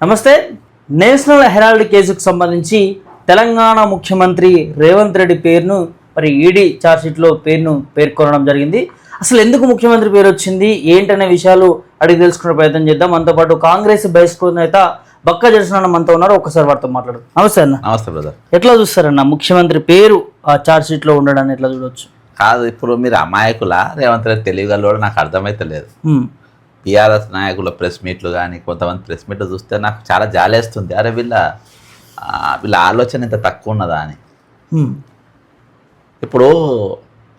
నమస్తే. National Herald కేసుకు సంబంధించి తెలంగాణ ముఖ్యమంత్రి రేవంత్ రెడ్డి పేరును మరి ఈడీ ఛార్జ్షీట్లో పేర్కొనడం జరిగింది. అసలు ఎందుకు ముఖ్యమంత్రి పేరు వచ్చింది ఏంటనే విషయాలు అడిగి తెలుసుకునే ప్రయత్నం చేద్దాం. మనతో పాటు కాంగ్రెస్ బహిష్కృత నేత బక్క జర్సన మనతో ఉన్నారు. ఒక్కసారి వారితో మాట్లాడదు. నమస్తే అన్న. నమస్తే బ్రదర్. ఎట్లా చూస్తారన్న ముఖ్యమంత్రి పేరు ఆ ఛార్జ్షీట్లో ఉండడాన్ని ఎట్లా చూడవచ్చు? కాదు, ఇప్పుడు మీరు అమాయకుల రేవంత్ రెడ్డి తెలియగలవాడు నాకు అర్థమైతే లేదు. టీఆర్ఎస్ నాయకుల ప్రెస్ మీట్లు కానీ కొంతమంది ప్రెస్ మీట్లు చూస్తే నాకు చాలా జాలేస్తుంది. అరే వీళ్ళ ఆలోచన ఇంత తక్కువ ఉన్నదా అని. ఇప్పుడు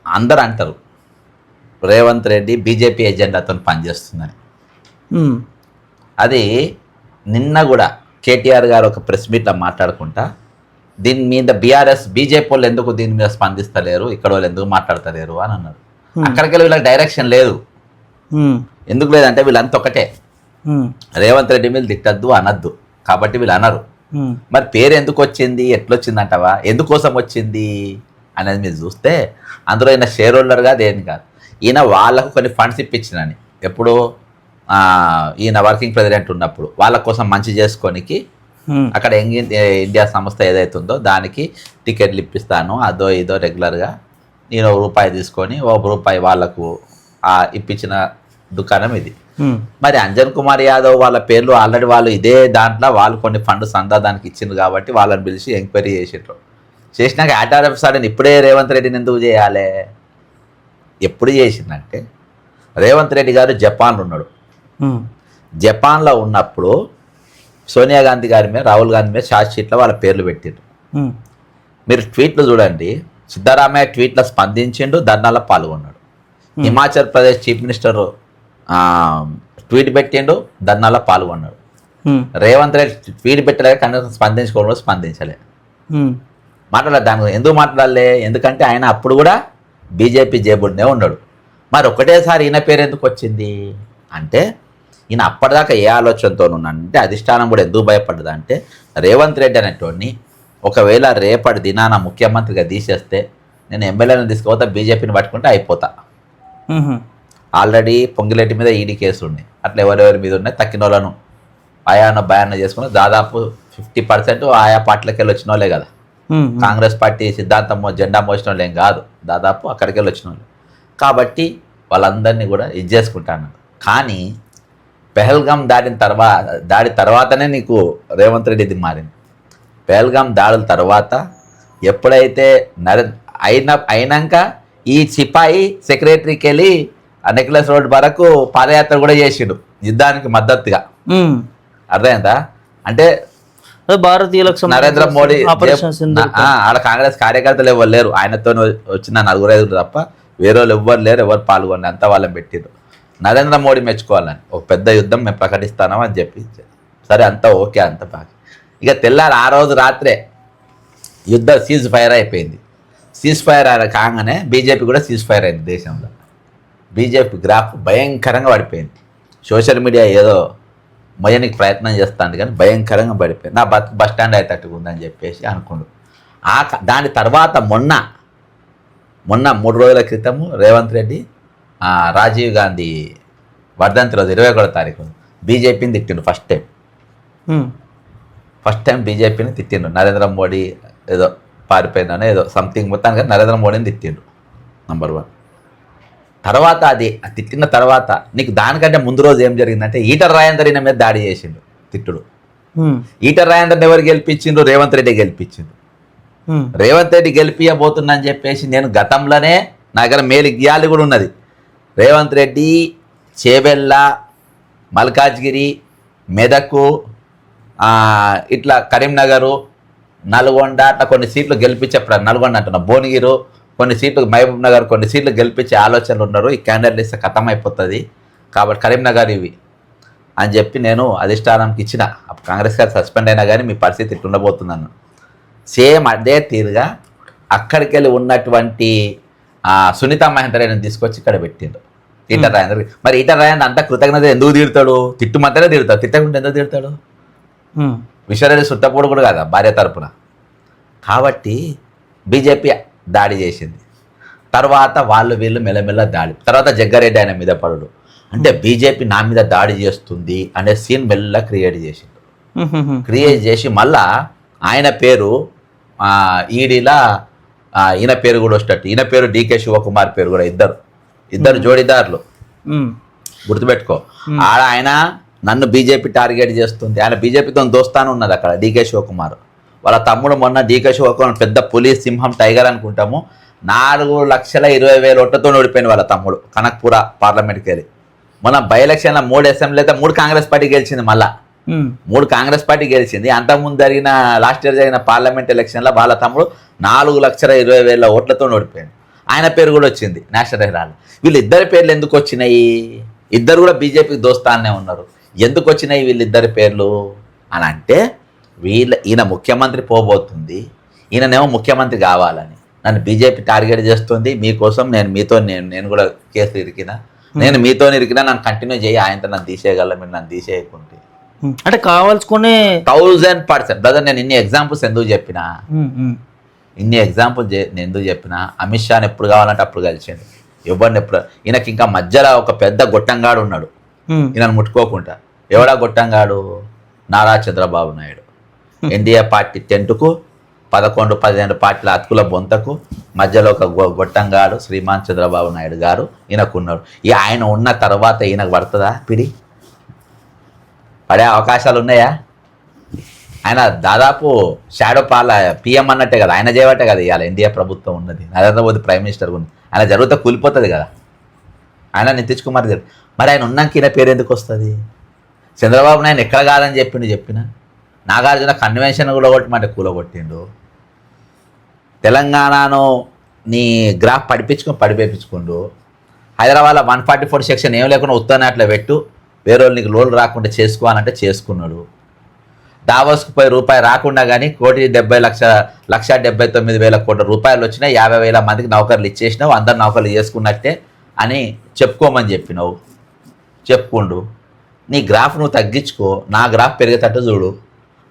అందరు అంటారు రేవంత్ రెడ్డి బీజేపీ ఎజెండాతో పనిచేస్తుందని. అది నిన్న కూడా కేటీఆర్ గారు ఒక ప్రెస్ మీట్లో మాట్లాడుకుంటా దీని మీద బీజేపీ వాళ్ళు ఎందుకు దీని మీద స్పందిస్తలేరు, ఇక్కడ వాళ్ళు ఎందుకు మాట్లాడతలేరు అని అన్నారు. అక్కడికి వెళ్ళి వీళ్ళకి డైరెక్షన్ లేదు. ఎందుకు లేదంటే వీళ్ళంతా ఒకటే, రేవంత్ రెడ్డి మీద తిట్టద్దు అనద్దు కాబట్టి వీళ్ళు అనరు. మరి పేరు ఎందుకు వచ్చింది, ఎట్లొచ్చింది అంటావా, ఎందుకోసం వచ్చింది అనేది మీరు చూస్తే అందులో ఈయన షేర్ హోల్డర్గా దేని కాదు, ఈయన వాళ్ళకు కొన్ని ఫండ్స్ ఇప్పించినని. ఎప్పుడు ఈయన వర్కింగ్ ప్రెసిడెంట్ ఉన్నప్పుడు వాళ్ళ కోసం మంచి చేసుకోనికి అక్కడ ఇండియా సంస్థ ఏదైతుందో దానికి టికెట్లు ఇప్పిస్తాను అదో ఇదో రెగ్యులర్గా నేను ₹1 తీసుకొని ₹1 వాళ్ళకు ఇప్పించిన దుకాణం ఇది. మరి అంజన్ కుమార్ యాదవ్ వాళ్ళ పేర్లు ఆల్రెడీ వాళ్ళు ఇదే దాంట్లో వాళ్ళు కొన్ని ఫండ్స్ అంతా దానికి ఇచ్చింది కాబట్టి వాళ్ళని పిలిచి ఎంక్వైరీ చేసిండ్రు. చేసినాక ఆర్ఎఫ్సాడని ఇప్పుడే రేవంత్ రెడ్డిని ఎందుకు చేయాలి? ఎప్పుడు చేసిందంటే రేవంత్ రెడ్డి గారు జపాన్లో ఉన్నాడు. జపాన్లో ఉన్నప్పుడు సోనియా గాంధీ గారి మీద రాహుల్ గాంధీ మీద ఛార్జ్షీట్లో వాళ్ళ పేర్లు పెట్టిండ్రు. మీరు ట్వీట్లు చూడండి, సిద్ధరామయ్య ట్వీట్లో స్పందించిండు, ధర్నాలో పాల్గొన్నాడు. Himachal Pradesh chief minister tweet పెట్టిండు, ధర్నాలో పాల్గొన్నాడు. రేవంత్ రెడ్డి ట్వీట్ పెట్టలేదు, కనీసం స్పందించలే. మాట్లాడాలి దాని గురించి. ఎందుకు మాట్లాడలే? ఎందుకంటే ఆయన అప్పుడు కూడా బీజేపీ జేబుడినే ఉన్నాడు. మరి ఒకటేసారి ఈయన పేరు ఎందుకు వచ్చింది అంటే, ఈయన అప్పటిదాకా ఏ ఆలోచనతో ఉన్నాడంటే, అధిష్టానం కూడా ఎందుకు భయపడ్డది అంటే, రేవంత్ రెడ్డి అనేటోడిని ఒకవేళ రేపటి దినాన ముఖ్యమంత్రిగా తీసేస్తే నేను ఎమ్మెల్యేలను తీసుకుపోతా, బీజేపీని పట్టుకుంటే అయిపోతా. ఆల్రెడీ పొంగిరెడ్డి మీద ఈడీ కేసులు ఉన్నాయి, అట్లా ఎవరెవరి మీద ఉన్నాయి, తక్కిన వాళ్ళను ఆయాన భయాన చేసుకుని దాదాపు 50% ఆయా పార్టీలకి వెళ్ళి వచ్చిన వాళ్ళే కదా. కాంగ్రెస్ పార్టీ సిద్ధాంతం జెండా మోసిన వాళ్ళు ఏం కాదు, దాదాపు అక్కడికి వెళ్ళి వచ్చిన వాళ్ళు. కాబట్టి వాళ్ళందరినీ కూడా ఇది చేసుకుంటాను. కానీ పెహల్గాం దాడి తర్వాతనే నీకు రేవంత్ రెడ్డి ఇది మారింది. పెహల్గాం దాడుల తర్వాత ఎప్పుడైతే అయినాక ఈ సిపాయి సెక్రటరీకి వెళ్ళి నెక్లెస్ రోడ్ వరకు పాదయాత్ర కూడా చేసిండు యుద్ధానికి మద్దతుగా. అర్థమైందా? అంటే నరేంద్ర మోడీ ఆడ కాంగ్రెస్ కార్యకర్తలు ఎవరు లేరు, ఆయనతో వచ్చిన 4-5 తప్ప వేరే వాళ్ళు ఎవ్వరు లేరు, ఎవరు పాల్గొని అంతా వాళ్ళని పెట్టిరు. నరేంద్ర మోడీ మెచ్చుకోవాలని ఒక పెద్ద యుద్ధం మేము ప్రకటిస్తాము అని చెప్పి సరే అంతా ఓకే, అంత బాగా. ఇక తెల్లారి ఆ రోజు రాత్రే యుద్ధం సీజ్ ఫైర్ అయిపోయింది. సీజ్ ఫైర్ కాగానే బీజేపీ కూడా సీజ్ ఫైర్ అయింది. దేశంలో బీజేపీ గ్రాఫ్ భయంకరంగా పడిపోయింది. సోషల్ మీడియా ఏదో మొయ్యనికి ప్రయత్నం చేస్తాను కానీ భయంకరంగా పడిపోయింది. నా బస్ స్టాండ్ అయ్యేటట్టుగా ఉందని చెప్పేసి అనుకుండు. దాని తర్వాత మొన్న 3 రోజుల క్రితము రేవంత్ రెడ్డి రాజీవ్ గాంధీ వర్ధంతి రోజు 21వ తారీఖు బీజేపీని తిట్టిండు. ఫస్ట్ టైం బీజేపీని తిట్టిండు. నరేంద్ర మోడీ ఏదో పారిపోయిందనో ఏదో సంథింగ్ మొత్తానికి నరేంద్ర మోడీని తిట్టిండు నంబర్ 1. తర్వాత అది తిట్టిన తర్వాత నీకు దానికంటే ముందు రోజు ఏం జరిగిందంటే ఈటల రాజేందర్ ఈయన మీద దాడి చేసిండు, తిట్టుడు. ఈటల రాజేందర్ని ఎవరు గెలిపించిండు? రేవంత్ రెడ్డి గెలిపించిండు. రేవంత్ రెడ్డి గెలిపియబోతున్నా అని చెప్పేసి నేను గతంలోనే నా దగ్గర మేలు ఇయ్యాలి కూడా ఉన్నది. రేవంత్ రెడ్డి చేవెళ్ళ, మల్కాజ్గిరి, మెదకు, ఇట్లా కరీంనగరు, నల్గొండ అట్లా కొన్ని సీట్లు గెలిపించేప్పుడు నల్గొండ అంటున్నా, భువనగిరి కొన్ని సీట్లు, మహబూబ్ నగర్ కొన్ని సీట్లు గెలిపించే ఆలోచనలు ఉన్నారు. ఈ క్యాండిడేట్ ఇస్తే ఖతం అయిపోతుంది కాబట్టి కరీంనగర్ ఇవి అని చెప్పి నేను అధిష్టానానికి ఇచ్చిన. కాంగ్రెస్ గారు సస్పెండ్ అయినా కానీ మీ పరిస్థితి ఇట్లా ఉండబోతుందన్న. సేమ్ అదే తీరుగా అక్కడికి వెళ్ళి ఉన్నటువంటి సునీత మహేందర్ని తీసుకొచ్చి ఇక్కడ పెట్టిండు ఈటల రాజేందర్. మరి ఈటల రాజేందర్ అంతా కృతజ్ఞత ఎందుకు తీరుతాడు? తిట్టుమంతనే తీరుతాడు, తిట్టకుంటే ఎందుకు తీరుతాడు? విశ్వరెడ్డి సుట్టపోడు కూడా కదా భార్య తరపున. కాబట్టి బీజేపీ దాడి చేసింది. తర్వాత వీళ్ళు మెల్లమెల్ల దాడి, తర్వాత జగ్గారెడ్డి ఆయన మీద పడుడు. అంటే బీజేపీ నా మీద దాడి చేస్తుంది అనే సీన్ మెల్ల క్రియేట్ చేసిండు. క్రియేట్ చేసి మళ్ళా ఆయన పేరు ఈడీలా ఈయన పేరు కూడా వచ్చేటట్టు, ఈయన పేరు డికే శివకుమార్ పేరు కూడా, ఇద్దరు జోడిదారులు గుర్తుపెట్టుకో. ఆయన నన్ను బీజేపీ టార్గెట్ చేస్తుంది, ఆయన బీజేపీతో దోస్తాను ఉన్నది అక్కడ డికే శివకుమార్. వాళ్ళ తమ్ముడు మొన్న డికే శివకుమార్ పెద్ద పులి సింహం టైగర్ అనుకుంటాము, 4,20,000 ఓట్లతో ఓడిపోయింది వాళ్ళ తమ్ముడు కనక్పూర పార్లమెంట్కి వెళ్ళి. మొన్న బై ఎలక్షన్లో 3 అసెంబ్లీ అయితే 3 కాంగ్రెస్ పార్టీ గెలిచింది, మళ్ళా 3 కాంగ్రెస్ పార్టీ గెలిచింది. అంతకుముందు జరిగిన లాస్ట్ ఇయర్ జరిగిన పార్లమెంట్ ఎలక్షన్లో వాళ్ళ తమ్ముడు 4,20,000 ఓట్లతో ఓడిపోయింది. ఆయన పేరు కూడా వచ్చింది నేషనల్ హెరాల్డ్. వీళ్ళిద్దరి పేర్లు ఎందుకు వచ్చినాయి? ఇద్దరు కూడా బీజేపీకి దోస్తానే ఉన్నారు. ఎందుకు వచ్చినాయి వీళ్ళిద్దరి పేర్లు అని అంటే, ఈయన ముఖ్యమంత్రి పోబోతుంది, ఈయననేమో ముఖ్యమంత్రి కావాలని నన్ను బీజేపీ టార్గెట్ చేస్తుంది. మీకోసం నేను కూడా కేసు ఇరికినా, నేను మీతో ఇరికినా, నన్ను కంటిన్యూ చేయి, ఆయనతో నన్ను తీసేయగల, మీరు నన్ను తీసేయకుంటే అంటే కావాల్సుకునే 1000% బ్రదర్. నేను ఇన్ని ఎగ్జాంపుల్స్ ఎందుకు చెప్పినా, నేను ఎందుకు చెప్పినా, అమిత్ షాని ఎప్పుడు కావాలంటే అప్పుడు కలిసిండు, ఎవరిని ఎప్పుడు. ఈయనకి ఇంకా మధ్యలో ఒక పెద్ద గొట్టంగాడు ఉన్నాడు ఈయనను ముట్టుకోకుండా. ఎవడా గొట్టంగాడు? నారా చంద్రబాబు నాయుడు. ఎన్డీఏ పార్టీ టెంట్కు 11-12 పార్టీల అతుకుల బొంతకు మధ్యలో ఒక గొట్టంగాడు శ్రీమాన్ చంద్రబాబు నాయుడు గారు ఈయనకున్నాడు. ఆయన ఉన్న తర్వాత ఈయనకు పడుతుందా పిడి? పడే అవకాశాలు ఉన్నాయా? ఆయన దాదాపు షాడో పిఎం అన్నట్టే కదా, ఆయన చేయబట్టే కదా ఇవాళ ఎన్డీఏ ప్రభుత్వం ఉన్నది, నరేంద్ర మోదీ ప్రైమ్ మినిస్టర్ ఉంది. ఆయన జరిగితే కూలిపోతుంది కదా. ఆయన నితీష్ కుమార్ గారు మరి ఆయన ఉన్నాక ఈయన పేరు ఎందుకు వస్తుంది? చంద్రబాబు నాయుడు ఎక్కడ కాదని చెప్పిన నాగార్జున కన్వెన్షన్ కూడా కొట్టమంటే కూలగొట్టిండు. తెలంగాణను నీ గ్రాఫ్ పడిపేపించుకుండు. హైదరాబాద్లో 144 సెక్షన్ ఏం లేకుండా ఉత్తరాన్ని అట్లా పెట్టు, వేరే వాళ్ళు నీకు లోన్లు రాకుండా చేసుకోవాలంటే చేసుకున్నాడు. దావోస్కు పోయి రూపాయి రాకుండా కానీ 1,79,000 కోట్ల రూపాయలు వచ్చినాయి, 50,000 మందికి నౌకర్లు ఇచ్చేసినావు, అందరు నౌకర్లు చేసుకున్నట్టే అని చెప్పుకోమని చెప్పినావు. చెప్పుకుండు నీ గ్రాఫ్ నువ్వు తగ్గించుకో, నా గ్రాఫ్ పెరిగేటట్టు చూడు.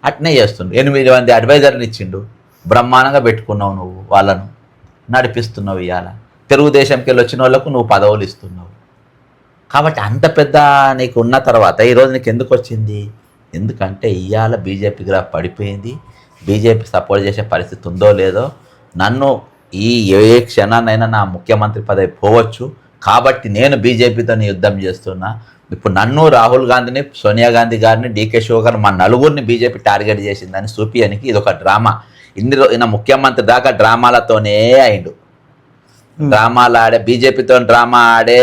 అట్నే చేస్తుండు. 8 మంది అడ్వైజర్లు ఇచ్చిండు, బ్రహ్మాండంగా పెట్టుకున్నావు, నువ్వు వాళ్ళను నడిపిస్తున్నావు. ఇవాళ తెలుగుదేశంకి వెళ్ళి వచ్చిన వాళ్ళకు నువ్వు పదవులు ఇస్తున్నావు. కాబట్టి అంత పెద్ద నీకు ఉన్న తర్వాత ఈరోజు నీకు ఎందుకు వచ్చింది? ఎందుకంటే ఇవాళ బీజేపీ గ్రాఫ్ పడిపోయింది. బీజేపీ సపోర్ట్ చేసే పరిస్థితి ఉందో లేదో, నన్ను ఏ క్షణాన్నైనా నా ముఖ్యమంత్రి పదవి పోవచ్చు, కాబట్టి నేను బీజేపీతో యుద్ధం చేస్తున్నా. ఇప్పుడు నన్ను, రాహుల్ గాంధీని, సోనియా గాంధీ గారిని, డీకే శివ గారిని, మా నలుగురిని బీజేపీ టార్గెట్ చేసిందని చూపియనికి ఇది ఒక డ్రామా. ఈయన ముఖ్యమంత్రి దాకా డ్రామాలతోనే అయిండు. డ్రామాలు ఆడే, బీజేపీతో డ్రామా ఆడే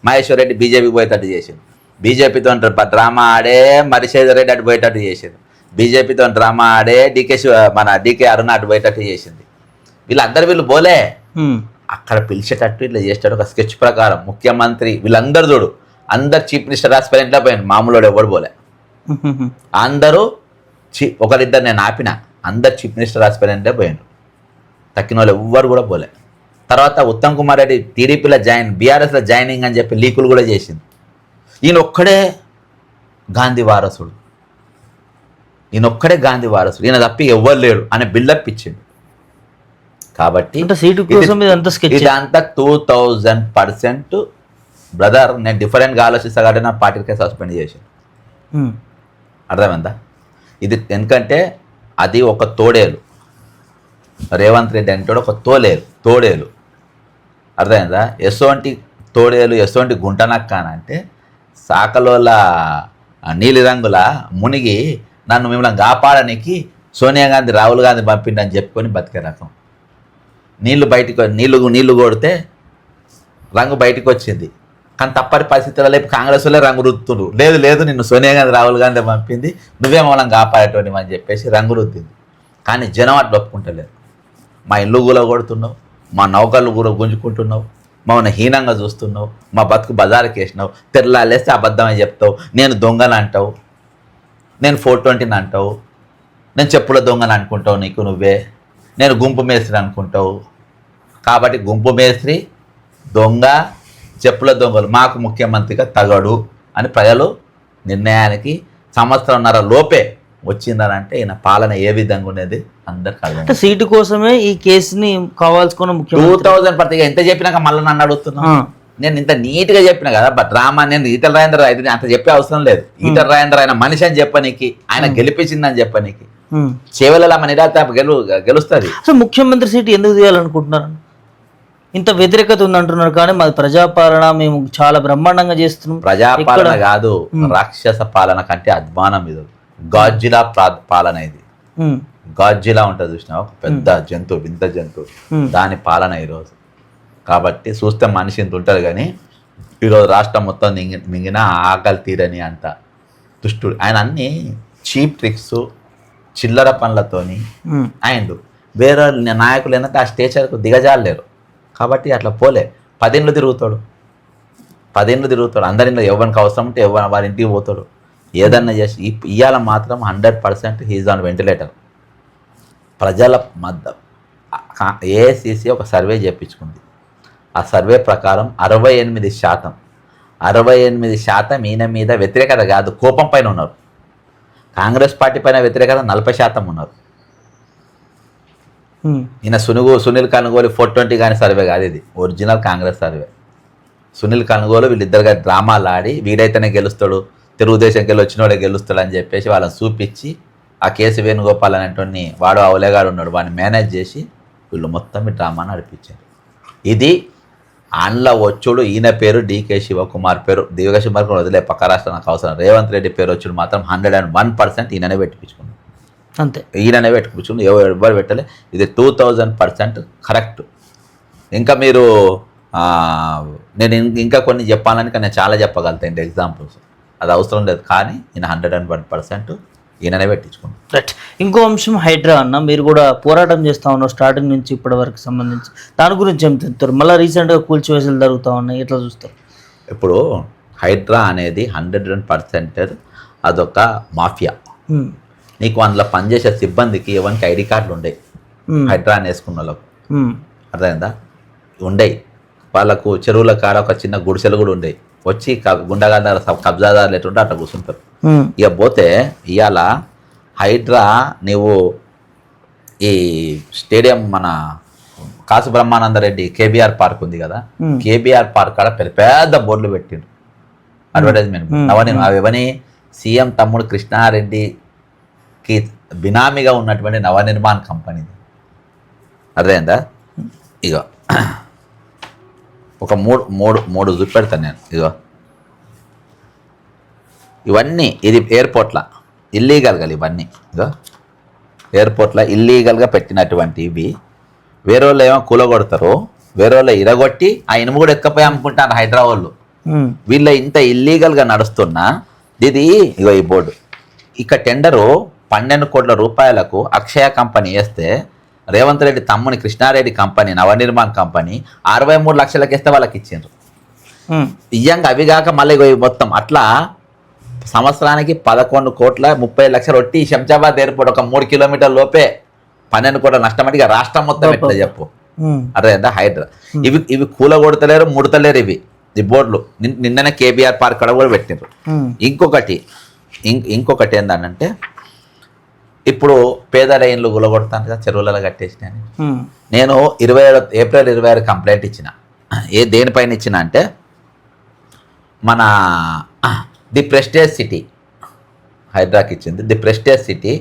మహేశ్వర్ రెడ్డి బీజేపీకి పోయేటట్టు చేసిండు, బీజేపీతో డ్రామా ఆడే మరిశేదర్ రెడ్డి అటు పోయేటట్టు చేసిండు, బీజేపీతో డ్రామా ఆడే డీకే అరుణ అటు పోయేటట్టు చేసింది. వీళ్ళు పోలే, అక్కడ పిలిచేటట్టు ఇట్లా చేసేటట్టు ఒక స్కెచ్ ప్రకారం ముఖ్యమంత్రి వీళ్ళందరూ చూడు, అందరు చీఫ్ మినిస్టర్ ఆస్పిరెంట్లో పోయాను, మామూలు ఎవడు పోలే. అందరూ ఒకరిద్దరు నేను ఆపిన, అందరు చీఫ్ మినిస్టర్ ఆస్పిరెంట్లే పోయాను, తక్కిన వాళ్ళు ఎవ్వరు కూడా పోలే. తర్వాత ఉత్తమ్ కుమార్ రెడ్డి టీడీపీలో బీఆర్ఎస్లో జాయినింగ్ అని చెప్పి లీకులు కూడా చేసింది. ఈయన ఒక్కడే గాంధీ వారసుడు, ఈయన తప్పి ఎవ్వరు లేడు అనే బిల్డప్ ఇచ్చిండు. కాబట్టి ఇదంతా 2000% బ్రదర్. నేను డిఫరెంట్గా ఆలోచిస్తా కాబట్టి నా పార్టీకే సస్పెండ్ చేశాను. అర్థమైందా? ఇది ఎందుకంటే అది ఒక తోడేలు, రేవంత్ రెడ్డి అంటే ఒక తోడేలు. అర్థమైందా? ఎసోంటి తోడేలు, ఎసోంటి గుంటనక్క అంటే సాకలోల నీలి రంగుల మునిగి నన్ను మిమ్మల్ని కాపాడడానికి సోనియా గాంధీ, రాహుల్ గాంధీ పంపిండని చెప్పుకొని బతికే రకం. నీళ్లు కొడితే రంగు బయటకు వచ్చింది, కానీ తప్పని పరిస్థితుల్లో లేపు కాంగ్రెస్ వాళ్ళే రంగు రుద్దుతున్నారు. లేదు నిన్ను సోనియా గాంధీ, రాహుల్ గాంధీ పంపింది, నువ్వే మమ్మల్ని కాపాడేటోని అని చెప్పేసి రంగు రుద్దింది. కానీ జనం అట్లా ఒప్పుకుంటలేదు. మా ఇల్లు కూడా కొడుతున్నావు, మా నౌకర్లు కూడా గుంజుకుంటున్నావు, మమ్మల్ని హీనంగా చూస్తున్నావు, మా బతుకు బజారుకి వేసినావు, తెల్లాలేస్తే అబద్ధమని చెప్తావు, నేను దొంగని అంటావు, నేను 420 అంటావు, నేను చెప్పుల దొంగని అనుకుంటావు, నువ్వే నేను గుంపు మేస్త్రి అనుకుంటావు. కాబట్టి గుంపు మేస్త్రి, దొంగ, చెప్పుల దొంగలు మాకు ముఖ్యమంత్రిగా తగడు అని ప్రజలు నిర్ణయానికి 1.5 సంవత్సరం లోపే వచ్చిందనంటే ఈయన పాలన ఏ విధంగా ఉండేది అందరికి అర్థం. సీటు కోసమే ఈ కేసుని కావాల్సుకున్న 2000 ఎంత చెప్పినాక మళ్ళీ నన్ను అడుగుతున్నా. నేను ఇంత నీట్గా చెప్పిన కదా బట్ డ్రామా నేను ఈటల రాజేంద్ర అయితే అంత చెప్పే అవసరం లేదు. ఈటల రాజేంద్ర ఆయన మనిషి అని చెప్పనీకి, ఆయన గెలిపించిందని చెప్పనీకి, చేవలలో మన నిరాత గెలుస్తుంది. అసలు ముఖ్యమంత్రి సీట్ ఎందుకు తీయాలనుకుంటున్నారు? ఇంత వ్యతిరేకత ఉందంటున్నారు కానీ మాది ప్రజాపాలన, మేము చాలా బ్రహ్మాండంగా చేస్తున్నాం. ప్రజాపాలన కాదు, రాక్షస పాలన కంటే అధ్వానం ఇది. గాడ్జిలా పాలన ఇది. గాడ్జిలా ఉంటుంది చూసినా, ఒక పెద్ద జంతువు, వింత జంతువు, దాని పాలన ఈరోజు. కాబట్టి చూస్తే మనిషి ఇంత ఉంటుంది కానీ ఈరోజు రాష్ట్రం మొత్తం మింగిన ఆకలి తీరని అంత దుష్టుడు ఆయన. అన్ని చీప్ ట్రిక్స్, చిల్లర పనులతోని అయిండు. వేరే నాయకులు ఏంటంటే ఆ స్టేచర్కు దిగజాలేరు కాబట్టి అట్లా పోలే. 10 ఏళ్ళు తిరుగుతాడు, 10 ఏళ్ళు తిరుగుతాడు. అందరిలో ఎవరికి అవసరం ఉంటే వారి ఇంటికి పోతాడు, ఏదన్నా చేసి. ఇవాళ మాత్రం 100% హీజ్ ఆన్ వెంటిలేటర్. ప్రజల మధ్య ఏఐసిసి ఒక సర్వే చేయించుకుంది. ఆ సర్వే ప్రకారం 68% ఈయన మీద వ్యతిరేకత కాదు, కోపం పైన ఉన్నారు. కాంగ్రెస్ పార్టీ పైన వ్యతిరేకత 40% ఉన్నారు. ఈయన సునీల్ కనుగోలు 420 కానీ సర్వే కాదు, ఇది ఒరిజినల్ కాంగ్రెస్ సర్వే. సునీల్ కనుగోలు వీళ్ళిద్దరుగా డ్రామాలు ఆడి వీడైతేనే గెలుస్తాడు, తెలుగుదేశంకి వెళ్ళి వచ్చిన వాడే గెలుస్తాడు అని చెప్పేసి వాళ్ళని చూపించి ఆ కేసు వేణుగోపాల్ అనేటువంటి వాడు అవలేగాడు ఉన్నాడు, వాడిని మేనేజ్ చేసి వీళ్ళు మొత్తం ఈ డ్రామా నడిపించారు. ఇది అండ్ల వచ్చుడు. ఈయన పేరు డికే శివకుమార్ పేరు, దివ్య శివకుమార్ వదిలే పక్క రాష్ట్రం నాకు అవసరం. రేవంత్ రెడ్డి పేరు వచ్చుడు మాత్రం 101% ఈయననే పెట్టించుకున్నాడు. అంతే, ఈయననే పెట్టుకుంటు, ఎవరు పెట్టలే. ఇది 2000% కరెక్ట్. ఇంకా మీరు నేను ఇంకా కొన్ని చెప్పాలని, కానీ నేను చాలా చెప్పగలుగుతాను ఎగ్జాంపుల్స్, అది అవసరం లేదు. కానీ ఈయన 101% ఈయననే పెట్టించుకున్నాను. రైట్. ఇంకో అంశం హైడ్రా అన్న, మీరు కూడా పోరాటం చేస్తూ ఉన్నారు స్టార్టింగ్ నుంచి ఇప్పటి వరకు సంబంధించి, దాని గురించి ఏం చెప్తారు? మళ్ళీ రీసెంట్గా కూల్చివేసలు జరుగుతూ ఉన్నాయి, ఎట్లా చూస్తారు? ఇప్పుడు హైడ్రా అనేది 100% అదొక మాఫియా. నీకు అందులో పనిచేసే సిబ్బందికి ఎవరికి ఐడి కార్డులు ఉండేవి, హైడ్రా అని వేసుకున్న వాళ్ళకు, అర్థమైందా? ఉండేవి. వాళ్ళకు చెరువుల కాడ ఒక చిన్న గుడిసెలు కూడా ఉండేవి. వచ్చి గుండగాళ్ళ కబ్జాదారులు ఎట్లుంటే అట్లా కూర్చుంటారు. ఇక పోతే ఇవాళ హైడ్రా నీవు ఈ స్టేడియం మన కాసు బ్రహ్మానందరెడ్డి కేబీఆర్ పార్క్ ఉంది కదా, కేబీఆర్ పార్క్ కాడ పెద్ద పెద్ద బోర్డులు పెట్టిండ్రు, అడ్వర్టైజ్మెంట్. అవని సీఎం తమ్ముడు కృష్ణారెడ్డికి బినామీగా ఉన్నటువంటి నవనిర్మాణ్ కంపెనీ. అర్థమైందా? ఇక ఒక మూడు చూపెడతాను నేను. ఇగో ఇవన్నీ, ఇది ఎయిర్పోర్ట్ల ఇల్లీగల్గా ఇవన్నీ, ఇగో ఎయిర్పోర్ట్ల ఇల్లీగల్గా పెట్టినటువంటి ఇవి. వేరే వాళ్ళు ఏమో కూలగొడతారు, వేరే వాళ్ళు ఇరగొట్టి ఆ ఇనుము కూడా ఎక్కపోయి అమ్ముకుంటారు హైదరాబాద్లో. వీళ్ళ ఇంత ఇల్లీగల్గా నడుస్తున్నా ఇది ఇగో ఈ బోర్డు. ఇక టెండరు 12 కోట్ల రూపాయలకు అక్షయ కంపెనీ వేస్తే రేవంత్ రెడ్డి తమ్ముని కృష్ణారెడ్డి కంపెనీ నవనిర్మాణ్ కంపెనీ 63 లక్షలకి ఇస్తే వాళ్ళకి ఇచ్చిండ్రు. ఇయ్యంగా అవి కాక మళ్ళీ మొత్తం అట్లా సంవత్సరానికి 11 కోట్ల 30 లక్షలు ఒట్టి శంషాబాద్ ఎయిర్పోర్ట్ ఒక 3 కిలోమీటర్ల లోపే 12 కోట్ల నష్టం. అంటే ఇక రాష్ట్రం మొత్తం ఎట్లా చెప్పు, అర్థమైందా? హైడ్రా ఇవి కూలగొడతలేరు, ముడతలేరు ఇవి ఈ బోర్డులు. నిన్ననే కేబీఆర్ పార్క్ కూడా పెట్టిండ్రు. ఇంకొకటి ఏంటంటే ఇప్పుడు పేదల ఇండ్లు గులగొడతాను కదా, చెరువులలో కట్టేసినాయని. నేను ఏప్రిల్ 26 కంప్లైంట్ ఇచ్చిన. దేనిపైన ఇచ్చిన అంటే మన ది ప్రెస్టేజ్ సిటీ హైడ్రాకి ఇచ్చింది. ది ప్రెస్టేజ్ సిటీ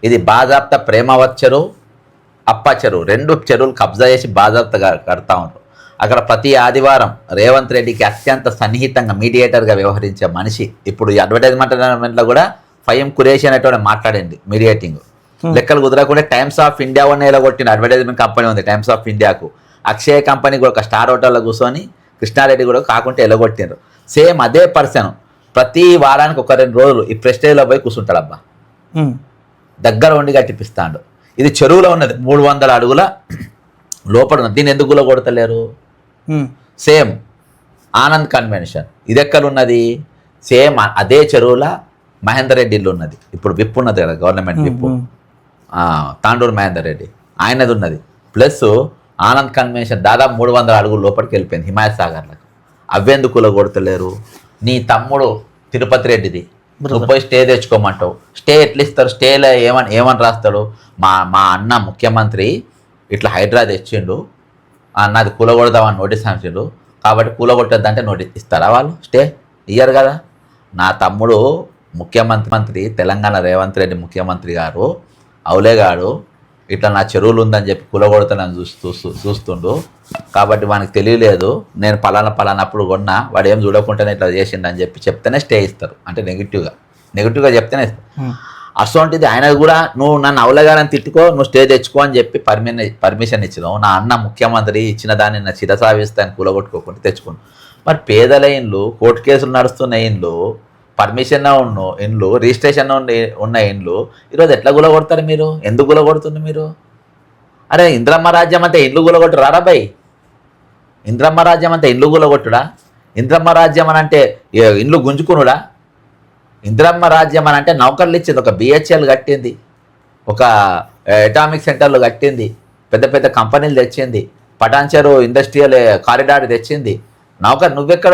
ఇది బాజాప్తా ప్రేమావత్ చెరువు, అప్ప చెరువు, 2 చెరువులు కబ్జా చేసి బాజాప్తగా కడతా ఉంటారు. అక్కడ ప్రతి ఆదివారం రేవంత్ రెడ్డికి అత్యంత సన్నిహితంగా మీడియేటర్గా వ్యవహరించే మనిషి. ఇప్పుడు ఈ అడ్వర్టైజ్మెంట్లో కూడా ఫయం కురేషి అనేటువంటి మాట్లాడింది మీడియేటింగ్. లెక్కలు కుదరకుండా టైమ్స్ ఆఫ్ ఇండియా ఉన్న ఎలగొట్టిన అడ్వర్టైజ్మెంట్ కంపెనీ ఉంది టైమ్స్ ఆఫ్ ఇండియాకు. అక్షయ కంపెనీ కూడా ఒక స్టార్ హోటల్లో కూర్చొని కృష్ణారెడ్డి కూడా కాకుండా ఎలగొట్టిండ్రు. సేమ్ అదే పర్సన్ ప్రతి వారానికి ఒక 2 రోజులు ఈ ప్రెస్టేజ్లో పోయి కూర్చుంటాడు. అబ్బా దగ్గర ఉండి కట్టిపిస్తాడు. ఇది చెరువులో ఉన్నది, 300 అడుగుల లోపల ఉన్నది. దీన్ని ఎందుకు కొడతలేరు? సేమ్ ఆనంద్ కన్వెన్షన్ ఇది ఎక్కడ ఉన్నది? సేమ్ అదే చెరువుల మహేందర్ రెడ్డి ఇల్లు ఉన్నది. ఇప్పుడు విప్ ఉన్నది కదా, గవర్నమెంట్ విప్, తాండూరు మహేందర్ రెడ్డి ఆయనది ఉన్నది. ప్లస్ ఆనంద్ కన్వెన్షన్ దాదాపు 300 అడుగుల లోపలికి వెళ్ళిపోయింది హిమాయత్ సాగర్లకు. అవెందుకులో కొడతలేరు? నీ తమ్ముడు తిరుపతి రెడ్డిది, నువ్వు పోయి స్టే తెచ్చుకోమంటావు. స్టే ఎట్లా ఇస్తారు? స్టేలో ఏమని రాస్తాడు? మా అన్న ముఖ్యమంత్రి ఇట్లా హైడ్రా తెచ్చిండు, అన్నది కూలగొడదామని నోటీస్ అంచిండు, కాబట్టి కూలగొట్టొద్దంటే నోటీస్ ఇస్తారా వాళ్ళు? స్టే ఇయ్యరు కదా. నా తమ్ముడు ముఖ్యమంత్రి తెలంగాణ రేవంత్ రెడ్డి ముఖ్యమంత్రి గారు అవులేగాడు ఇట్లా నా చెరువులు ఉందని చెప్పి కూలగొడతానని చూస్తుండు. కాబట్టి వానికి తెలియలేదు నేను పలానప్పుడు కొన్నా, వాడు ఏం చూడకుండానే ఇట్లా చేసిండని చెప్పి చెప్తేనే స్టే ఇస్తారు. అంటే నెగిటివ్గా చెప్తేనే ఇస్తారు. అసోంటిది ఆయన కూడా నువ్వు నన్ను అవలేగాలని తిట్టుకో, నువ్వు స్టే తెచ్చుకో అని చెప్పి పర్మిషన్ ఇచ్చినావు. నా అన్న ముఖ్యమంత్రి ఇచ్చిన దాన్ని నా చిరసావిస్తాను కూలగొట్టుకోకుండా తెచ్చుకున్నాను. మరి పేదల ఇండ్లు, కోర్టు కేసులు నడుస్తున్న ఇండ్లు, పర్మిషన్ ఉన్న ఇండ్లు, రిజిస్ట్రేషన్ ఉన్న ఇండ్లు ఈరోజు ఎట్లా గులగొడతారు మీరు? ఎందుకు గులగొడుతుంది మీరు? అరే ఇంద్రమ్మ రాజ్యం అంతా ఇండ్లు గులగొట్టురా రాబాయ్? ఇంద్రమ్మ రాజ్యం అంతా ఇండ్లు గులగొట్టుడా? ఇంద్రమ్మ రాజ్యం అని అంటే ఇండ్లు గుంజుకునుడా? ఇంద్రమ్మ రాజ్యం అని అంటే నౌకర్లు ఇచ్చింది, ఒక బిహెచ్ఎల్ కట్టింది, ఒక అటామిక్ సెంటర్లు కట్టింది, పెద్ద పెద్ద కంపెనీలు తెచ్చింది, పటాన్చెరు ఇండస్ట్రియల్ కారిడార్ తెచ్చింది. నౌకర్ నువ్వెక్కడ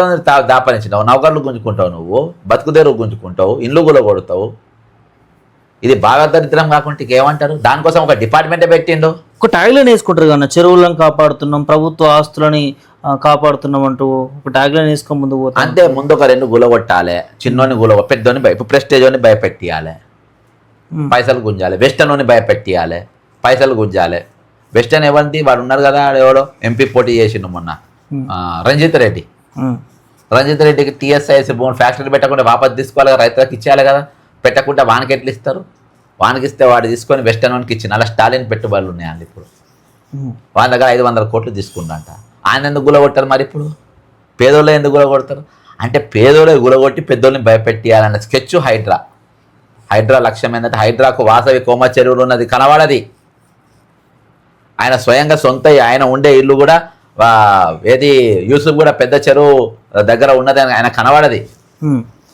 దాపరించినావు? నౌకర్లు గుంజుకుంటావు, నువ్వు బతుకుదేరు గుంజుకుంటావు, ఇండ్లు గులగొడతావు. ఇది బాగా దరిద్రం కాకుండా ఏమంటారు? దానికోసం ఒక డిపార్ట్మెంటే పెట్టిండు. ఒక ట్యాగ్లైన్ వేసుకుంటారు కదా, చెరువులను కాపాడుతున్నాం, ప్రభుత్వ ఆస్తులని కాపాడుతున్నాం అంటూ ఒక ట్యాగ్లైన్ వేసుకొని ముందు పోతాం. అంతే, ముందు ఒక 2 గులగొట్టాలి, చిన్నోని పెద్దోని ఇప్పుడు ప్రెస్టేజోని భయపెట్టియాలి, పైసలు గుంజాలి. వెస్టర్న్ భయపెట్టియాలి, పైసలు గుంజాలి. వెస్టర్న్ ఎవరిది? వాడు ఉన్నారు కదా, ఎవడో ఎంపీ పోటీ చేసిండు మొన్న, రంజిత్ రెడ్డికి టీఎస్ఐసి భూమి ఫ్యాక్టరీ పెట్టకుండా వాపసు తీసుకోవాలి కదా, రైతులకు ఇచ్చేయాలి కదా. పెట్టకుండా వానికి ఎట్లా ఇస్తారు? వానికి ఇస్తే వాడు తీసుకొని వెస్టర్న్కి ఇచ్చిన అలా స్టాలిన్ పెట్టుబడులు ఉన్నాయండి. ఇప్పుడు వాళ్ళ దగ్గర 500 కోట్లు తీసుకుందంట. ఆయన ఎందుకు గులగొట్టారు మరి? ఇప్పుడు పేదోళ్ళే ఎందుకు గులగొడతారు అంటే పేదోళ్ళే గులగొట్టి పెద్దోళ్ళని భయపెట్టియాలన్న స్కెచ్ హైడ్రా లక్ష్యం ఏంటంటే హైడ్రాకు వాసవి కోమ చెరువులు ఉన్నది కనబడది. ఆయన స్వయంగా సొంత ఆయన ఉండే ఇల్లు కూడా ఏది యూసుఫ్ కూడా పెద్ద చెరువు దగ్గర ఉన్నది ఆయన కనబడది.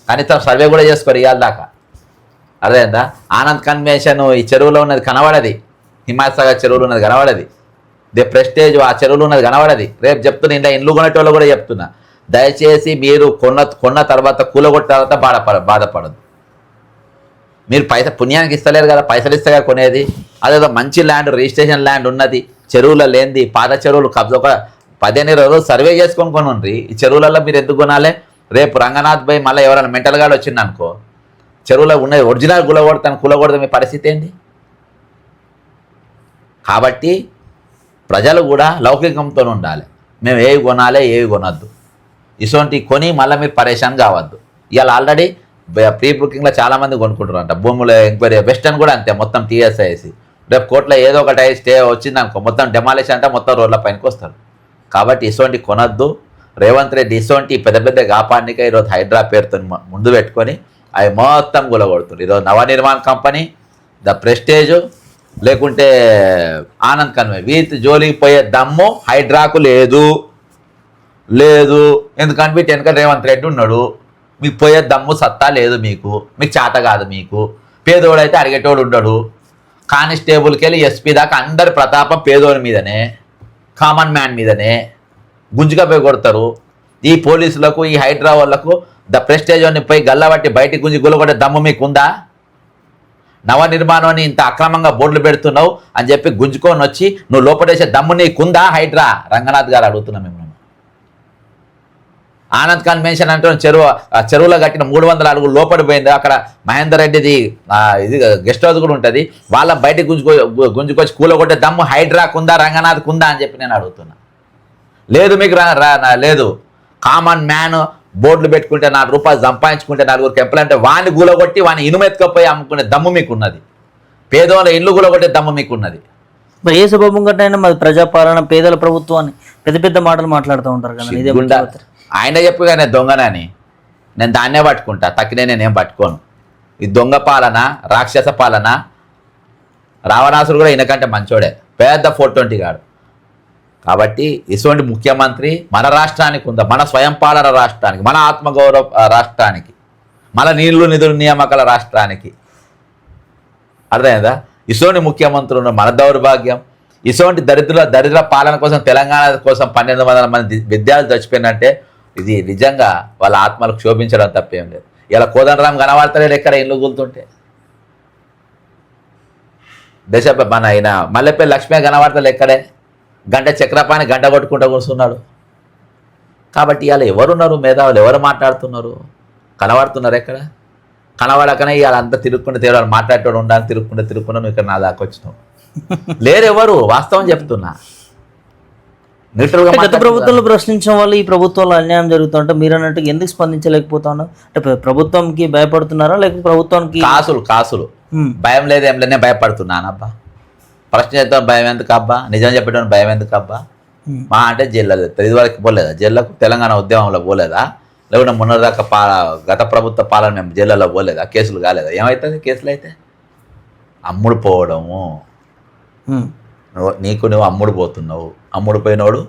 కనీసం సర్వే కూడా చేసుకోరు ఇవాళ దాకా. అదేందా ఆనంద్ కన్వెన్షన్ ఈ చెరువులో ఉన్నది కనబడది, హిమాయత్ చెరువులు ఉన్నది కనబడది, ది ప్రెస్టేజ్ ఆ చెరువులు ఉన్నది కనబడది. రేపు చెప్తున్నా, ఇంట్లో ఇండ్లు కొనేటోళ్ళు కూడా చెప్తున్నా, దయచేసి మీరు కొన్న తర్వాత కూలగొట్టిన తర్వాత బాధపడదు. మీరు పుణ్యానికి ఇస్తలేరు కదా, పైసలు ఇస్తే కదా కొనేది. అదేదో మంచి ల్యాండ్, రిజిస్ట్రేషన్ ల్యాండ్ ఉన్నది, చెరువులో లేనిది, పాత చెరువులు ఒక 15 రోజులు సర్వే చేసుకొని కొనుండ్రి. ఈ చెరువులలో మీరు ఎందుకు కొనాలి? రేపు రంగనాథ్ భాయ్ మళ్ళీ ఎవరైనా మెంటల్ గార్డ్ వచ్చింది అనుకో, చెరువులో ఉన్నది ఒరిజినల్ కూలగొడతాను మీ పరిస్థితి ఏంది? కాబట్టి ప్రజలు కూడా లౌకికంతో ఉండాలి. మేము ఏవి కొనాలి, ఏవి కొనొద్దు, ఇటువంటి కొని మళ్ళీ మీరు పరేషాన్ కావద్దు. ఇవాళ ఆల్రెడీ ప్రీ బుకింగ్లో చాలామంది కొనుక్కుంటారంట భూముల ఎంక్వైరీ. వెస్టర్న్ కూడా అంతే, మొత్తం టీఎస్ఐసి. రేపు కోర్టులో ఏదో ఒకటి స్టే వచ్చింది అనుకో, మొత్తం డెమాలిషన్ అంటే మొత్తం రోడ్ల పైనకి వస్తారు. కాబట్టి ఇటువంటి కొనొద్దు. రేవంత్ రెడ్డి ఇటువంటి పెద్ద పెద్ద వ్యాపారానికే ఈరోజు హైడ్రా పేరుతో ముందు పెట్టుకొని అవి మొత్తం గులగొడుతుంది. ఈరోజు నవనిర్మాణ్ కంపెనీ, ద ప్రెస్టేజ్, లేకుంటే ఆనంద్ కన్వే, వీటి జోలికి పోయే దమ్ము హైడ్రాకు లేదు. ఎందుకంటే వీటి వెనక రేవంత్ రెడ్డి ఉన్నాడు. మీకు పోయే దమ్ము సత్తా లేదు, మీకు చేత కాదు. మీకు పేదోడైతే అడిగేటోడు ఉండడు. కానిస్టేబుల్కి వెళ్ళి ఎస్పీ దాకా అందరి ప్రతాపం పేదోడి మీదనే, కామన్ మ్యాన్ మీదనే గుంజుగా పోయి కొడతారు. ఈ పోలీసులకు, ఈ హైడ్రా వాళ్ళకు ద ప్రెస్టేజ్ అని పోయి గల్లబట్టి బయటికి గుంజి గులగొట్టే దమ్ము మీకుందా? నవనిర్మాణాన్ని ఇంత అక్రమంగా బోర్డులు పెడుతున్నావు అని చెప్పి గుంజుకొని వచ్చి నువ్వు లోపడేసే దమ్ము నీకుందా? హైడ్రా రంగనాథ్ గారు అడుగుతున్నా మిమ్మల్ని. ఆనంద్ కన్వెన్షన్ అంటే చెరువులో కట్టిన 300 అడుగులు లోపడిపోయింది. అక్కడ మహేందర్ రెడ్డిది ఇది గెస్ట్ హౌస్ కూడా ఉంటుంది. వాళ్ళ బయటకు గుంజుకొచ్చి కూలగొట్టే దమ్ము హైడ్రాకుందా, రంగనాథ్కు ఉందా అని చెప్పి నేను అడుగుతున్నా. లేదు, మీకు లేదు. కామన్ మ్యాన్ బోర్డులు పెట్టుకుంటే 4 రూపాయలు సంపాదించుకుంటే 4 ఎంప్లాయ్ అంటే వాడిని గులగొట్టి వాడిని ఇనుమెత్తుకపోయి అమ్ముకునే దమ్ము మీకున్నది. పేదోళ్ళ ఇల్లు గులగొట్టే దమ్ము మీకున్నది. మరి ఏ సభ ముంగటైనా మాది ప్రజాపాలన, పేదల ప్రభుత్వాన్ని పెద్ద పెద్ద మాటలు మాట్లాడుతూ ఉంటారు కదా. ఆయన చెప్పు కానీ దొంగనని నేను దాన్నే పట్టుకుంటా, తక్కినే నేనేం పట్టుకోను. ఈ దొంగ పాలన, రాక్షస పాలన. రావణాసుడు కూడా ఈయనకంటే మంచోడే, పెద్ద 420 గాడు. కాబట్టి ఇటువంటి ముఖ్యమంత్రి మన రాష్ట్రానికి ఉందా, మన స్వయం పాలన రాష్ట్రానికి, మన ఆత్మగౌరవ రాష్ట్రానికి, మన నీళ్లు నిధులు నియామకాల రాష్ట్రానికి అర్థమైందా? ఇటువంటి ముఖ్యమంత్రులు మన దౌర్భాగ్యం. ఇటువంటి దరిద్ర పాలన కోసం, తెలంగాణ కోసం 1200 మంది విద్యార్థులు చచ్చిపోయినంటే ఇది నిజంగా వాళ్ళ ఆత్మలకు క్షోభించడం తప్పేం లేదు. ఇలా కోదండరాం కనబడతలేడు ఎక్కడ ఇల్లు కూలుతుంటే. మన ఆయన మల్లెపల్లి లక్ష్మీ కనబడతలే ఎక్కడే, గంట చక్రపాణి గంట కొట్టుకుంటూ కూర్చున్నాడు. కాబట్టి ఇవాళ ఎవరున్నారు మేధావులు, ఎవరు మాట్లాడుతున్నారు, కనబడుతున్నారు ఎక్కడ? కనబడకనే ఇవాళ అంతా తిరుక్కుంటే తీరాలి, మాట్లాడేవాడు ఉండాలి, తిరుక్కుంటే నువ్వు ఇక్కడ నా దాకా వచ్చినావు. లేరు ఎవరు, వాస్తవం చెప్తున్నా. న్యూట్రల్గా గత ప్రభుత్వంలో ప్రశ్నించడం వల్ల ఈ ప్రభుత్వంలో అన్యాయం జరుగుతుంటే మీరు అన్నట్టు ఎందుకు స్పందించలేకపోతున్నా? అంటే ప్రభుత్వంకి భయపడుతున్నారా లేకపోతే ప్రభుత్వానికి కాసులు భయం లేదు, ఏం లేనే భయపడుతున్నానబ్బా. ప్రశ్న చేద్దాం భయం ఎందుకు అబ్బా, నిజం చెప్పడం భయం ఎందుకు అబ్బా. మా అంటే జైల్లో ఇదివరకు పోలేదా, జైల్లకు తెలంగాణ ఉద్యమంలో పోలేదా, లేకుంటే మొన్నదాకా గత ప్రభుత్వ పాలన మేము జైళ్ళలో పోలేదా, కేసులు కాలేదా? ఏమవుతుంది కేసులు అయితే? అమ్ముడు పోవడము, నువ్వు అమ్ముడు పోతున్నావు, అమ్ముడు పోయినోడు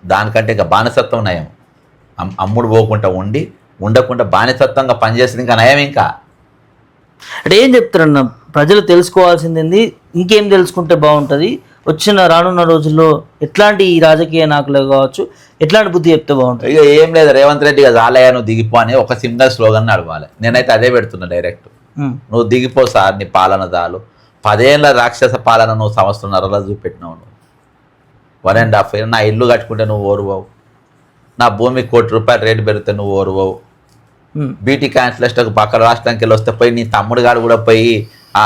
దానికంటే ఇంకా బానిసత్వం నయం. అమ్ముడు పోకుండా ఉండకుండా బానిసత్వంగా పనిచేసింది ఇంకా నయం. ఇంకా అంటే ఏం చెప్తారన్న, ప్రజలు తెలుసుకోవాల్సింది ఇంకేం తెలుసుకుంటే బాగుంటుంది, రానున్న రోజుల్లో ఎట్లాంటి ఈ రాజకీయ నాయకులు కావచ్చు ఎట్లాంటి బుద్ధి చెప్తే బాగుంటుంది? ఇక ఏం లేదు, రేవంత్ రెడ్డి రాలయ్యా నువ్వు దిగిపో అని ఒక సింగల్ స్లోగన్ నడవాలి. నేనైతే అదే పెడుతున్నా డైరెక్ట్, నువ్వు దిగిపో సార్, నీ పాలన చాలు. 10 ఏళ్ళ రాక్షస పాలన నువ్వు సంవత్సరంన్నరలో చూపెట్టినావు. నువ్వు 1.5 year నా ఇల్లు కట్టుకుంటే నువ్వు ఓరువవు, నా భూమి ₹1 కోటి రేటు పెరిగితే నువ్వు ఓరువవు, బీటీ క్యాన్సిలర్స్కి పక్కన రాష్ట్రానికి వెళ్ళి వస్తే పోయి నీ తమ్ముడు గారు కూడా పోయి ఆ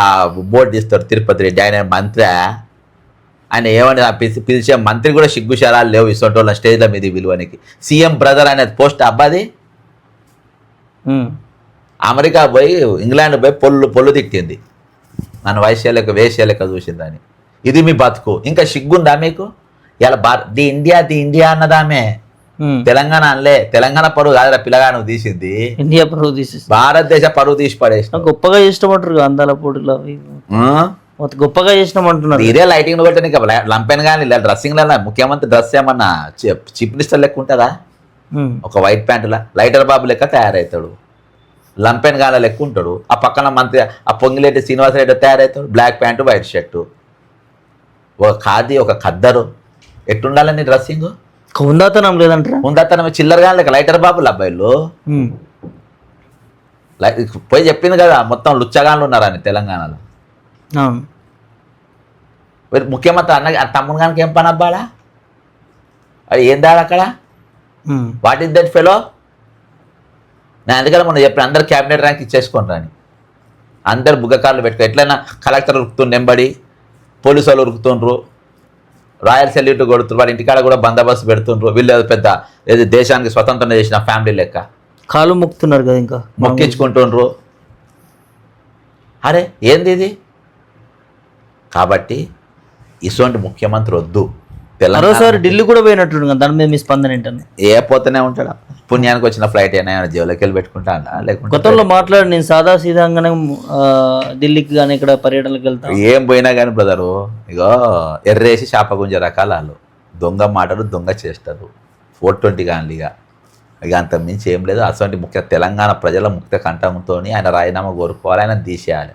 బోర్డు తీస్తాడు తిరుపతి రెడ్డి, ఆయన మంత్రి. ఆయన ఏమని పిలిచే మంత్రి కూడా సిగ్గుశారాలు లేవు ఇసొంటి వాళ్ళ స్టేజ్ల మీద విలువనికి. సీఎం బ్రదర్ అనేది పోస్ట్ అబ్బాది. అమెరికా పోయి ఇంగ్లాండ్ పోయి పొల్లు తిట్టింది, నన్ను వేసేలక చూసిందని. ఇది మీ బతుకు, ఇంకా సిగ్గుందా మీకు? ఇలా ది ఇండియా అన్నదామే, తెలంగాణ అనలే. తెలంగాణ పరువు కాదురా పిల్లగా నువ్వు తీసింది, ఇండియా పరువు తీసి భారతదేశ పరువు తీసి పడేసి గొప్పగా చేసినామంటారు. అందాల పోటీలో గొప్పగా చేసినామంటున్నారు. ఇదే లైటింగ్ పెట్టడానికి లంపెన్ కానీ డ్రెస్సింగ్ ముఖ్యమంత్రి డ్రెస్ ఏమన్నా చీఫ్ మినిస్టర్ లెక్క ఉంటుందా? ఒక వైట్ ప్యాంటులా లైటర్ బాబు లెక్క తయారవుతాడు, లంపెన్ గాల లెక్క ఉంటాడు. ఆ పక్కన మంత్రి ఆ పొంగిలేటి శ్రీనివాసరెడ్డి తయారవుతాడు, బ్లాక్ ప్యాంటు వైట్ షర్టు, ఒక ఖాదీ ఒక ఖద్దరు. ఎట్టుండాలని డ్రెస్సింగ్? ఉందాతనం లేదంటారా? ఉందాతనం చిల్లరగా లేక లైటర్ బాబులు అబ్బాయిలు పోయి చెప్పింది కదా మొత్తం లుచ్చగాళ్ళు ఉన్నారని తెలంగాణలో. ముఖ్యమంత్రి అన్న తమ్ముడు గానికి ఏం పని అబ్బాడా, అది ఏం దాడు అక్కడ? What is that fellow? నేను అందుకని మొన్న చెప్పిన అందరు క్యాబినెట్ ర్యాంక్ ఇచ్చేసుకుంటారు అని. అందరు బుగ్గకార్లు పెట్టుకో, ఎట్లయినా కలెక్టర్ ఉరుకుతుండ్రు, నెంబడి పోలీసు వాళ్ళు ఉరుకుతుండ్రు, రాయల్ సెల్యూట్ కొడుతున్నారు, వాడి ఇంటికాడ కూడా బందోబస్తు పెడుతుండ్రు. వీళ్ళు పెద్ద ఏది దేశానికి స్వతంత్రం చేసిన ఫ్యామిలీ లెక్క కాలు మొక్కుతున్నారు కదా, ఇంకా మొక్కించుకుంటుండ్రు. అరే ఏంది ఇది? కాబట్టి ఇటువంటి ముఖ్యమంత్రి వద్దు. మరోసారి ఢిల్లీ కూడా పోయినట్టు దాని మీద మీ స్పందన ఏంటండి? ఏ పోతూనే ఉంటాడు, పుణ్యానికి వచ్చిన ఫ్లైట్ అయినా జైలుకి వెళ్ళి పెట్టుకుంటా లేకుంటే గతంలో మాట్లాడి నేను సాదా సీదాగానే ఢిల్లీకి కానీ ఇక్కడ పర్యటనకు వెళ్తాను. ఏం పోయినా కానీ బ్రదరు, ఇగో ఎర్రేసి శాపగుంజ రకాలు, దొంగ మాటలు దొంగ చేస్తారు, 420 కానీ ఇక అంత మించి ఏం లేదు. అటువంటి తెలంగాణ ప్రజల ముఖ్య కంఠంతో ఆయన రాజీనామా కోరుకోవాలి, ఆయన తీసేయాలి.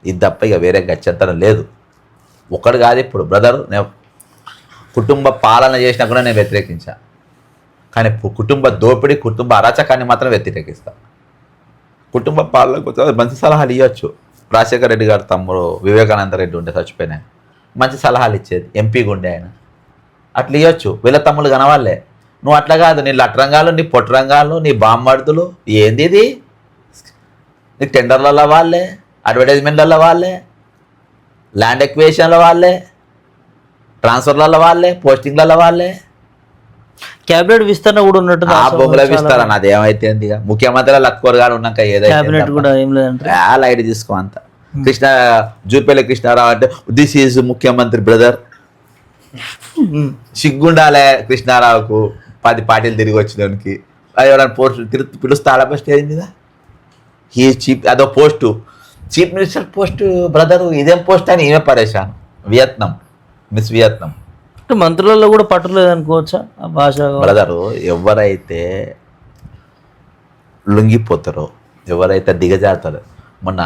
ఇది తప్ప ఇక వేరే గచ్చంతరం లేదు. ఒకటి కాదు ఇప్పుడు బ్రదర్, నేను కుటుంబ పాలన చేసినా కూడా నేను వ్యతిరేకించా, కానీ కుటుంబ దోపిడీ కుటుంబ అరాచకాన్ని మాత్రం వ్యతిరేకిస్తాను. కుటుంబ పాలనకు మంచి సలహాలు ఇవ్వచ్చు. రాజశేఖర రెడ్డి గారు తమ్ముడు వివేకానంద రెడ్డి ఉండే చచ్చిపోయిన మంచి సలహాలు ఇచ్చేది, ఎంపీగా ఉండే ఆయన, అట్లా ఇవ్వచ్చు. వీళ్ళ తమ్ముళ్ళు కనవాళ్ళే. నువ్వు అట్లా కాదు, నీ లట్రంగాలు, నీ పొట్రంగాలు, నీ బామ్మర్దులు, ఏంది ఇది? నీ టెండర్లలో వాళ్ళే, అడ్వర్టైజ్మెంట్లలో వాళ్ళే, ల్యాండ్ ఎక్వేషన్ల వాళ్ళే, ట్రాన్స్ఫర్లలో వాళ్ళే, పోస్టింగ్లలో వాళ్ళే, క్యాబినెట్ విస్తరణ కూడా ఉన్నట్టు. ఆ బొమ్మల విస్తరణ అది ఏమైతే ముఖ్యమంత్రి లక్కోరుగాడు ఉన్నాక ఏదైతే లైట్ తీసుకో అంత. జూపల్లి కృష్ణారావు అంటే దిస్ ఈజ్ ముఖ్యమంత్రి బ్రదర్, సిగ్గుండాలే కృష్ణారావుకు 10 పార్టీలు తిరిగి వచ్చినానికి. అది ఎవరైనా పోస్ట్ పిలుస్తాడా స్టేజ్ మీద? ఈ చీఫ్ అదో post, chief minister post brother, ఇదేం పోస్ట్ అని ఈమె పరేషాన్. మిస్ వియత్నాం మంత్రులలో కూడా పట్టలేదు అనుకోవచ్చా భాష? బ్రదరు, ఎవరైతే లొంగిపోతారో, ఎవరైతే దిగజారుతారో, మొన్న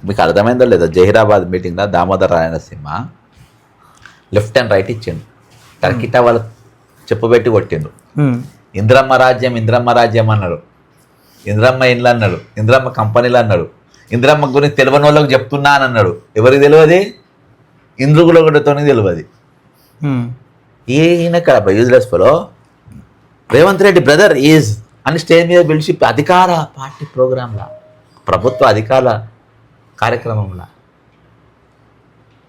మీకు అర్థమైందో లేదో, జహీరాబాద్ మీటింగ్లో Damodar Rayalaseema left and right ఇచ్చిండు, కర్కిటా వాళ్ళు చెప్పుబెట్టి కొట్టిండు. ఇంద్రమ్మ రాజ్యం అన్నాడు, ఇంద్రమ్మ ఇండ్లు అన్నాడు, ఇంద్రమ్మ కంపెనీలు అన్నాడు, ఇంద్రమ్మ గురించి తెలియని వాళ్ళకి చెప్తున్నా అని అన్నాడు. ఎవరికి తెలియదు? ఇంద్రుగులతో తెలియదు. ఈయన useless fellow Revanth Reddy brother is అని స్టేజ్ మీద పిలిచి అధికార పార్టీ ప్రోగ్రాంలా, ప్రభుత్వ అధికార కార్యక్రమంలా.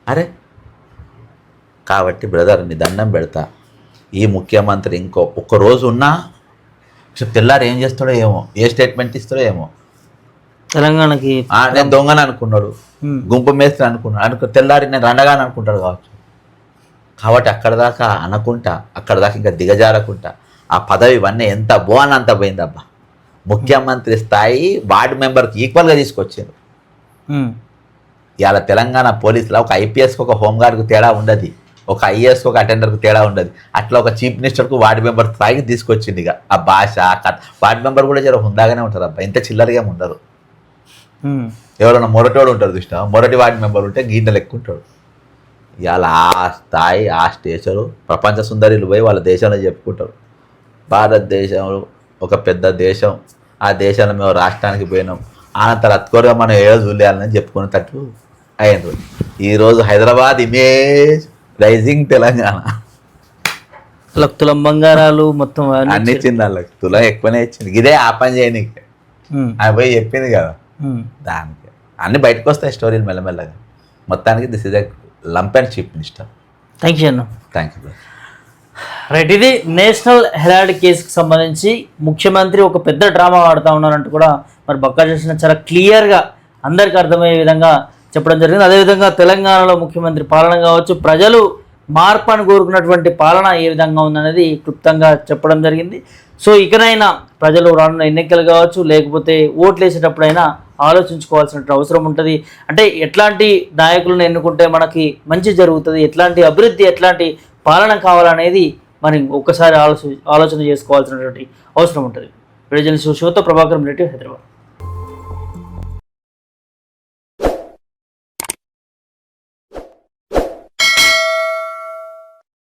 అరే కాబట్టి బ్రదర్ నీ దండం పెడతా, ఈ ముఖ్యమంత్రి ఒక్క రోజు ఉన్నా తెల్లారు ఏం చేస్తాడో ఏమో, ఏ స్టేట్మెంట్ ఇస్తాడో ఏమో. తెలంగాణకి నేను దొంగని అనుకున్నాడు, గుంపు మేస్త్రి అనుకున్నాడు, తెల్లారి నేను రండగాని అనుకుంటాడు కావచ్చు. కాబట్టి అక్కడ దాకా అనకుంటా, అక్కడ దాకా ఇంకా దిగజారకుంటా ఆ పదవి ఇవన్నీ ఎంత బాగుంది అంత పోయిందబ్బా. ముఖ్యమంత్రి స్థాయి వార్డు మెంబర్కి ఈక్వల్గా తీసుకొచ్చారు. ఇవాళ తెలంగాణ పోలీసులో ఒక ఐపీఎస్కి ఒక హోంగార్డ్కి తేడా ఉండదు, ఒక ఐఏఎస్కి ఒక అటెండర్కి తేడా ఉండదు. అట్లా ఒక చీఫ్ మినిస్టర్కు వార్డు మెంబర్ స్థాయికి తీసుకొచ్చింది. ఇక ఆ భాష వార్డు మెంబర్ కూడా జర హుందాగానే ఉంటారు అబ్బా, ఇంత చిల్లరగా ఉండరు. ఎవరైనా మొరటోడు ఉంటారు చూసినా, మొరటి వార్డు మెంబర్ ఉంటే గిన్నెలు ఎక్కుంటాడు. ఇవాళ ఆ స్థాయి ఆ స్టేచరు ప్రపంచ సుందరిలు పోయి వాళ్ళ దేశంలో చెప్పుకుంటారు. భారతదేశంలో ఒక పెద్ద దేశం, ఆ దేశంలో మేము రాష్ట్రానికి పోయినాం, అనంతరం అత్కోరగా మనం ఏదో చూడాలని చెప్పుకునేటట్టు అయ్యారు. ఈరోజు హైదరాబాద్ ఇమేజ్ రైజింగ్ తెలంగాణ. తులం బంగారాలు మొత్తం అన్ని ఇచ్చింది వాళ్ళకి, తులం ఎక్కువనే ఇచ్చింది. ఇదే ఆ పని చేయనీకి ఆమె పోయి చెప్పింది కదా, దానికి అన్ని బయటకు వస్తాయి స్టోరీలు మెల్లమెల్లగా. మొత్తానికి this is a lump and chief minister. Thank you అన్న. Thank you. రైట్, ఇది నేషనల్ హెరాల్డ్ కేసుకి సంబంధించి ముఖ్యమంత్రి ఒక పెద్ద డ్రామా ఆడుతూ ఉన్నారంటూ కూడా మరి బక్కా చేసిన చాలా క్లియర్గా అందరికీ అర్థమయ్యే విధంగా చెప్పడం జరిగింది. అదేవిధంగా తెలంగాణలో ముఖ్యమంత్రి పాలన కావచ్చు, ప్రజలు మార్పును కోరుకున్నటువంటి పాలన ఏ విధంగా ఉందనేది క్లుప్తంగా చెప్పడం జరిగింది. సో ఇకనైనా ప్రజలు రానున్న ఎన్నికలు కావచ్చు, లేకపోతే ఓట్లు వేసేటప్పుడైనా ఆలోచించుకోవాల్సిన అవసరం ఉంటుంది. అంటే ఎట్లాంటి నాయకులను ఎన్నుకుంటే మనకి మంచి జరుగుతుంది, ఎట్లాంటి అభివృద్ధి, ఎట్లాంటి పాలన కావాలనేది మరి ఒక్కసారి ఆలోచన చేసుకోవాల్సినటువంటి అవసరం ఉంటుంది. ప్రజల శివతో ప్రభాకర్ రెడ్డి, హైదరాబాద్.